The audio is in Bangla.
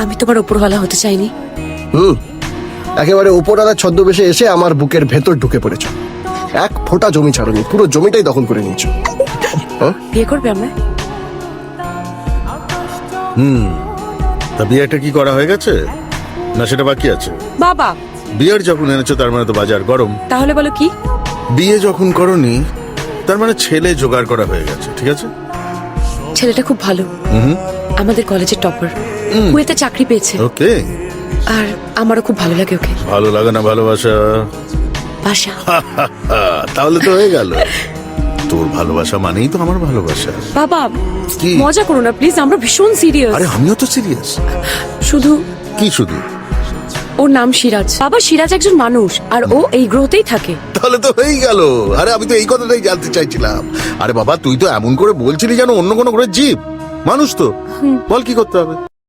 আমি তোমার উপরওয়ালা হতে চাইনি। একেবারে উপরওয়ালার ছদ্মবেশে এসে আমার বুকের ভেতর ঢুকে পড়েছ। এক ফোঁটা জমি ছাড়নি, পুরো জমিটাই দখল করে নিয়েছ। বিয়ে করবে আমরা? তা বিয়েটা কি করা হয়ে গেছে না সেটা বাকি আছে? বাবা, বিয়ের যখন এনেছো তার মানে তো বাজার গরম। তাহলে বলো কি? বিয়ে যখন করনি তার মানে ছেলে জোগাড় করা হয়ে গেছে, ঠিক আছে? ছেলেটা খুব ভালো, আমাদের কলেজের টপার, কুয়েতে চাকরি পেয়েছে। ওকে, আর আমারও খুব ভালো লাগে ওকে। ভালো লাগে না ভালোবাসা? বাসা। তাহলে তো হয়ে গেল। তোর ভালোবাসা মানেই তো আমার ভালোবাসা। বাবা কি? মজা করো না প্লিজ, আমরা ভীষণ সিরিয়াস। আরে আমিও তো সিরিয়াস। শুধু কি শুধু? ওর নাম সিরাজ। বাবা, সিরাজ একজন মানুষ আর ও এই গ্রহতেই থাকে। তাহলে তো হয়েই গেল। আরে আমি তো এই কথাটাই জানতে চাইছিলাম। আরে বাবা, তুই তো এমন করে বলছিলি যেন অন্য কোনো গ্রহের জীব। মানুষ তো। বল কি করতে হবে?